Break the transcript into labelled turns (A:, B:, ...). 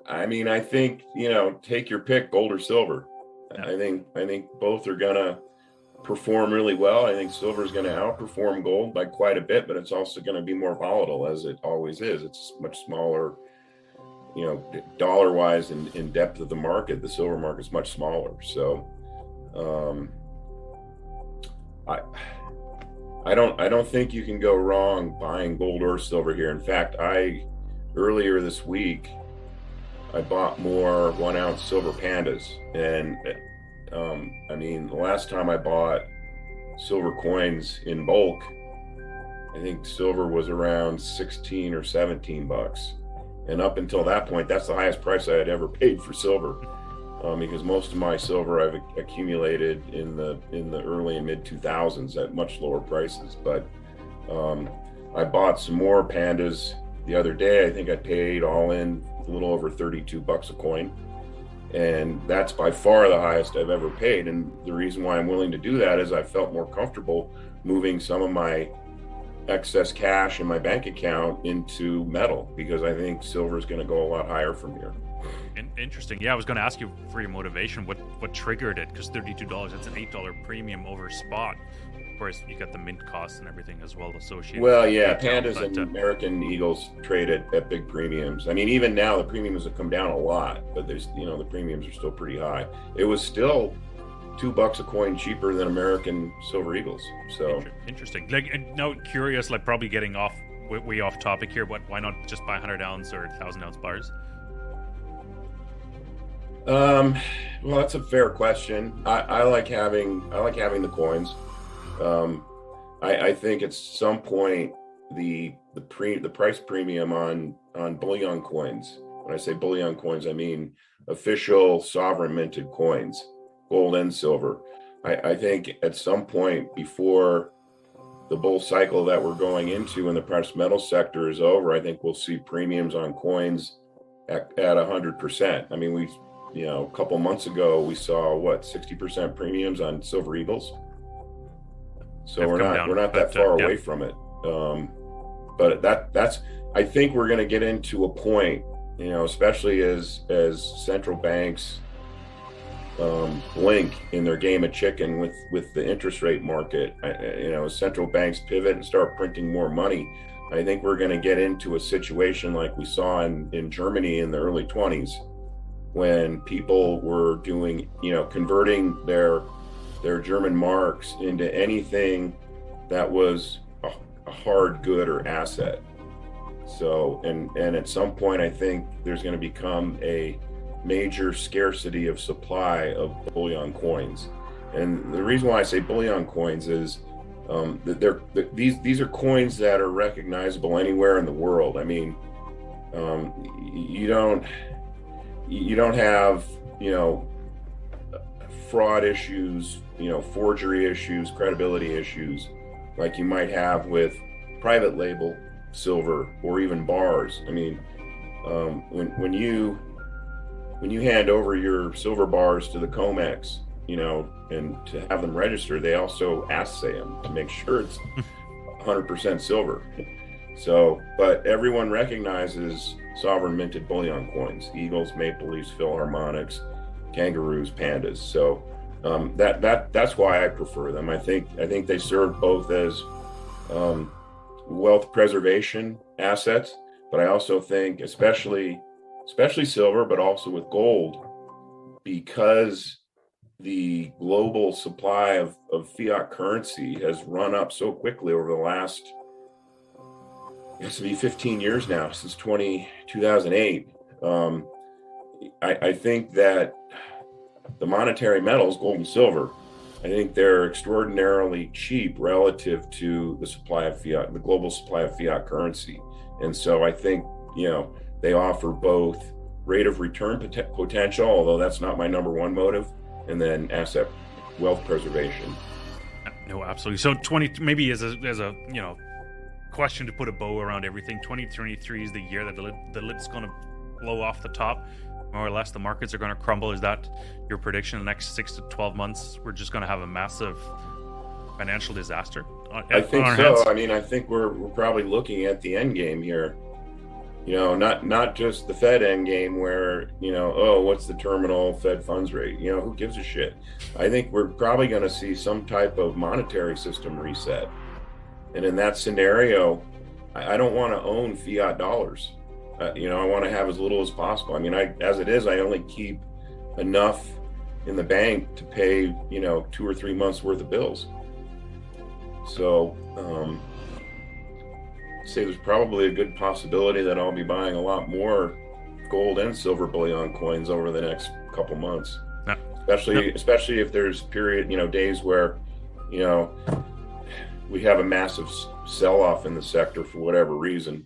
A: I mean, I think, take your pick, gold or silver.
B: Yeah.
A: I think both are gonna perform really well. I think silver is going to outperform gold by quite a bit, but it's also going to be more volatile, as it always is. It's much smaller, dollar wise in depth of the market. The silver market's much smaller. So I don't think you can go wrong buying gold or silver here. In fact, earlier this week I bought more 1 ounce silver pandas, and I mean, the last time I bought silver coins in bulk, I think silver was around 16 or 17 bucks. And up until that point, that's the highest price I had ever paid for silver, because most of my silver I've accumulated in the early and mid 2000s at much lower prices. But I bought some more pandas the other day. I think I paid all in a little over 32 bucks a coin. And that's by far the highest I've ever paid. And the reason why I'm willing to do that is I felt more comfortable moving some of my excess cash in my bank account into metal, because I think silver is going to go a lot higher from here.
B: Interesting. Yeah, I was going to ask you for your motivation. What triggered it? Because $32, that's an $8 premium over spot. Of course, you got the mint costs and everything as well associated.
A: Well, yeah, pandas and American eagles trade at big premiums. I mean, even now the premiums have come down a lot, but there's the premiums are still pretty high. It was still $2 a coin cheaper than American silver eagles. So
B: interesting. Like, now curious, like probably getting way off topic here, but why not just buy 100 ounce or 1,000 ounce bars?
A: Well, that's a fair question. I like having the coins. I think at some point the price premium on bullion coins. When I say bullion coins, I mean official sovereign minted coins, gold and silver. I think at some point before the bull cycle that we're going into in the precious metal sector is over, I think we'll see premiums on coins at 100%. I mean, a couple months ago we saw 60% premiums on silver eagles. So we're not that far away from it. But that's I think we're going to get into a point, especially as central banks blink in their game of chicken with the interest rate market. As central banks pivot and start printing more money, I think we're going to get into a situation like we saw in Germany in the early 20s, when people were doing, converting their German marks into anything that was a hard good or asset. So, and at some point, I think there's going to become a major scarcity of supply of bullion coins. And the reason why I say bullion coins is that these are coins that are recognizable anywhere in the world. I mean, you don't have, fraud issues, forgery issues, credibility issues like you might have with private label silver or even bars. I mean, when you hand over your silver bars to the COMEX, and to have them register, they also assay them to make sure it's 100% silver. So, but everyone recognizes sovereign minted bullion coins: eagles, maple leafs, philharmonics, kangaroos, pandas. So that's why I prefer them. I think they serve both as wealth preservation assets, but I also think, especially silver, but also with gold, because the global supply of fiat currency has run up so quickly over the last, it has to be 15 years now, since 2008. I think that the monetary metals, gold and silver, I think they're extraordinarily cheap relative to the supply of fiat, the global supply of fiat currency. And so I think, they offer both rate of return potential, although that's not my number one motive, and then asset wealth preservation.
B: No, absolutely. So maybe as a question to put a bow around everything, 2023 is the year that the lid's going to blow off the top, more or less. The markets are going to crumble. Is that your prediction? The next 6 to 12 months, we're just going to have a massive financial disaster?
A: I think so. Hands? I mean, I think we're probably looking at the end game here. Not just the Fed end game where, oh, what's the terminal Fed funds rate? Who gives a shit? I think we're probably going to see some type of monetary system reset. And in that scenario, I don't want to own fiat dollars. I want to have as little as possible. I mean, as it is, I only keep enough in the bank to pay, 2 or 3 months worth of bills. So, say there's probably a good possibility that I'll be buying a lot more gold and silver bullion coins over the next couple months.
B: No.
A: Especially if there's days where, we have a massive sell-off in the sector for whatever reason.